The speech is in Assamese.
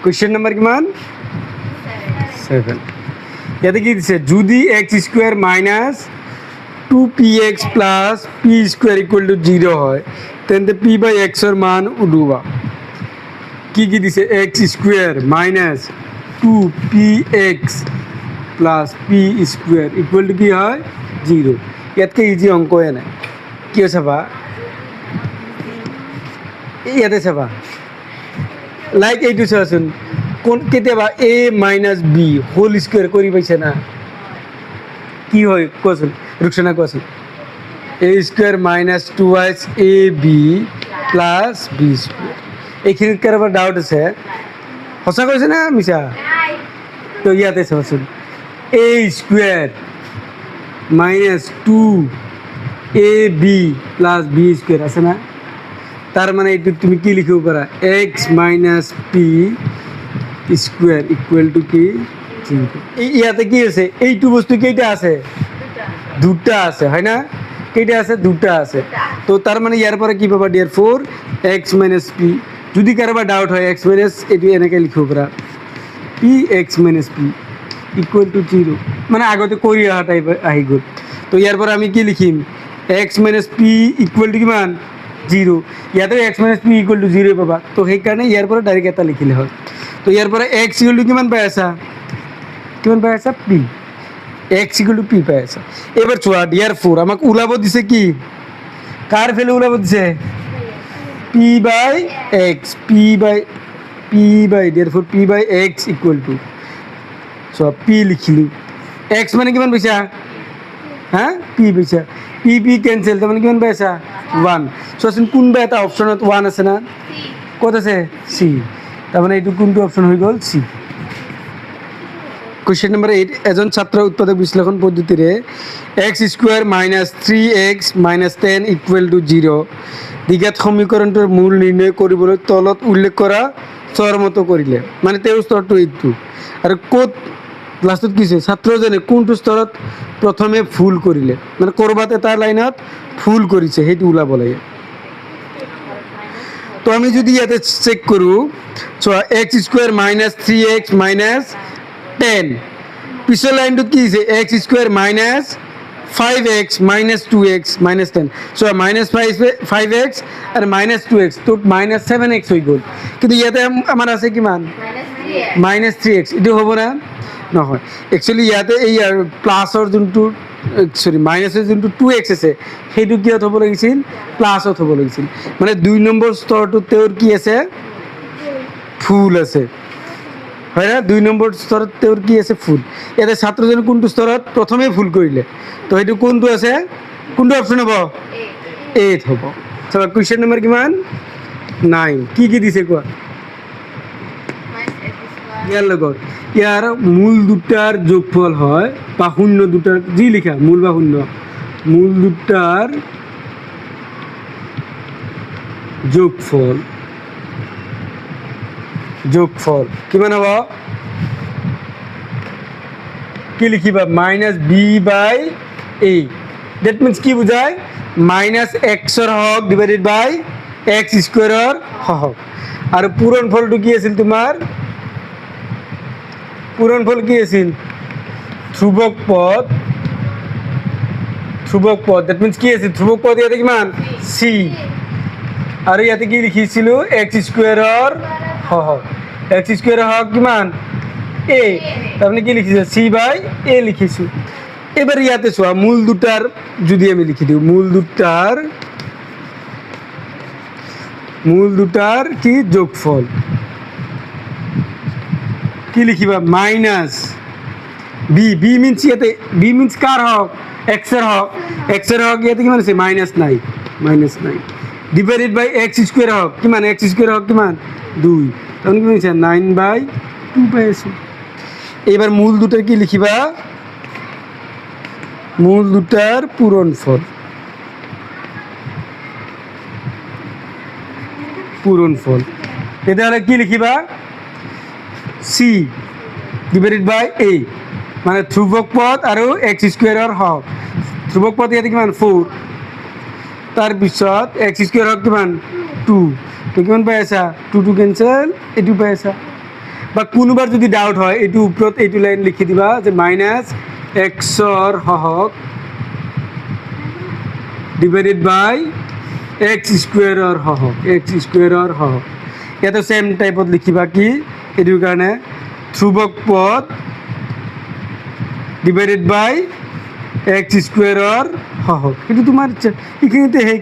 কোয়েশ্চেন নাম্বার কিমান 7 ইয়াতে কি দিছে যদি x² minus 2px plus p² equal to 0 হয় তেন্তে p/x এর মান উঠবা কি দিছে x² minus 2px plus p² equal to কি হয় 0 ইয়াতকে ইজি অঙ্ক এনে কি চাবা ইয়াতে চাবা লাইক এইটো চাচোন কোন কেতিয়াবা a minus b whole square কৰি পাইছে না কি হয় কোৱাচোন ৰুকসানা কোৱাচোন a² minus 2x ab plus b² এইখিনিত কাৰোবাৰ ডাউট আছে সঁচা কৈছে না মিছা তো ইয়াতে চাচোন a² minus 2ab plus b² আছে না তার মানে এইটো তুমি কি লিখিব পাৰা x minus p² equal to কি ইয়াতে কি আছে এইটো বস্তু কেইটা আছে দুটা আছে হয় না কেইটা আছে দুটা আছে তো তার মানে ইয়ার পরে কি পাবা ডিয়ার 4 x মাইনাস p যদি কারবা ডাউট হয় x মাইনাস এটি এনেকে লিখিব পারা px minus p equal to 0 মানে আগতে কৰি আহা টাইপ আহি গ'ল তো ইয়ার পরে আমি কি লিখিম x minus p equal to কিমান 0 ইয়াতে x minus p equal to 0 পাবা তো সেই কাৰণে ইয়াৰ পৰা ডাইৰেক্ট এটা লিখিলে হয় তো ইয়াৰ পৰা x ইকুয়াল টু কিমান পাই আছা p x equal to p পাই আছা এবার চোৱা ডিয়ার 4 আমাক উলাব দিছে কি কার ভ্যালু উলাব দিছে p/x ডিয়ার 4 p/x equal to so p লিখিলো x মানে কিমান পাইছা হ্যাঁ p পাইছা p ক্যান্সেল তার মানে কিমান পাইছা 1 সো কোনবা এটা অপশনত 1 আছে না কত আছে c তার মানে এইটো কোনটো অপশন হৈ গল c কোয়েশ্চন নাম্বার 8 এজন ছাত্র উৎপাদক বিশ্লেষণ পদ্ধতিরে x² minus 3x minus 10 equal to 0 দ্বিঘাত সমীকৰণটোৰ মূল নিৰ্ণয় কৰিবলৈ তলত উল্লেখ কৰা স্তৰ মতো কৰিলে মানে তেওঁৰ স্তৰটো এইটো আৰু কোত লাষ্টত কিছে ছাত্ৰজনে কোনটো স্তৰত প্ৰথমে ভুল কৰিলে মানে কৰবাত এটা লাইনত ভুল কৰিছে সেইটো উলাব লাগে তো আমি যদি ইয়াতে চেক কৰো so x² minus 3x minus 10 পিছৰ লাইনটোত কি আছে x² minus 5x minus 2x minus 10 so minus 5x আর মাইনাস 2x তো মাইনাস 7x হৈ গ'ল কিন্তু ইয়াতে আমাৰ আছে কিমান মাইনাস 3x এটো হ'ব না নহয় একচুয়ালি ইয়াতে এই প্লাসৰ যোনটো সরি মাইনাসের যোনটো 2x আছে সেইটো কিহত হ'ব লাগিছিল প্লাসত হ'ব লাগিছিল মানে 2 নম্বৰ স্তৰটো তেওঁৰ কি আছে ফুল আছে হয় না 2 নম্বৰ স্তৰত তেওঁৰ কি আছে ফুল ইয়াতে ছাত্ৰজন কোনটো স্তৰত প্ৰথমে ফুল কৰিলে তো সেইটো কোনটো আছে কোনটো অপচন হ'ব 8 হ'ব সো কোয়েশ্চন নম্বৰ কিমান 9 কি দিছে কোৱা ইয়াৰ লগত ইয়াৰ মূল দুটাৰ যোগফল হয় বা শূন্য দুটাৰ যি লিখা মূল বা শূন্য মূল দুটাৰ যোগফল কিমান হ'ব কি লিখিবা মাইনাস b/a দ্যাট মিন্স কি বুঝায় মাইনাস x এর হক ডিভাইডেড বাই x² এর হক আর পূরণফলটো কি আছিল তোমাৰ পূরণফল কি আছিল ধ্রুবক পদ দ্যাট মিন্স কি আছিল ধ্রুবক পদ ইয়াতে কিমান c আর ইয়াতে কি লিখিছিল x² এর হক x² এর হক কিমান a তার মানে কি লিখিছে c/a লিখিছো এবার ইয়াতে চোৱা মূল দুটাৰ যদি আমি লিখি দিও মূল দুটাৰ কি যোগফল কি লিখিবা মাইনাস b মিন্স ইয়াতে b মিন্স কার হক x এর হক ইয়াতে কিমান আছে মাইনাস 9 ডিভাইডেড বাই x² হক কিমান x² হক কিমান 2 তখন কি হইছে 9/2 পাইছো এবার মূল দুটার কি লিখিবা মূল দুটার পূরণফল এটা হলে কি লিখিবা c ডিভাইডেড বাই a মানে ধ্রুবক পদ আর x² এর হক ধ্রুবক পদ ইয়াতে কিমান 4 তার পিছত x² হক কিমান 2 তো কিমান পাই আছা 2 ক্যান্সেল এটু পাই আছা বা কোনোবাৰ যদি ডাউট হয় এইটো ওপৰত এইটো লাইন লিখি দিবা যে মাইনাছ এক্সৰ হহক ডিভাইডেড বাই এক্স স্কুৱেৰৰ হহক ইয়াতে ছেম টাইপত লিখিবা কি এইটোৰ কাৰণে ধ্ৰুৱক পদ ডিভাইডেড বাই এক্স স্কুৱেৰৰ হহক সেইটো তোমাৰ ইচ্ছা এইখিনিতে সেই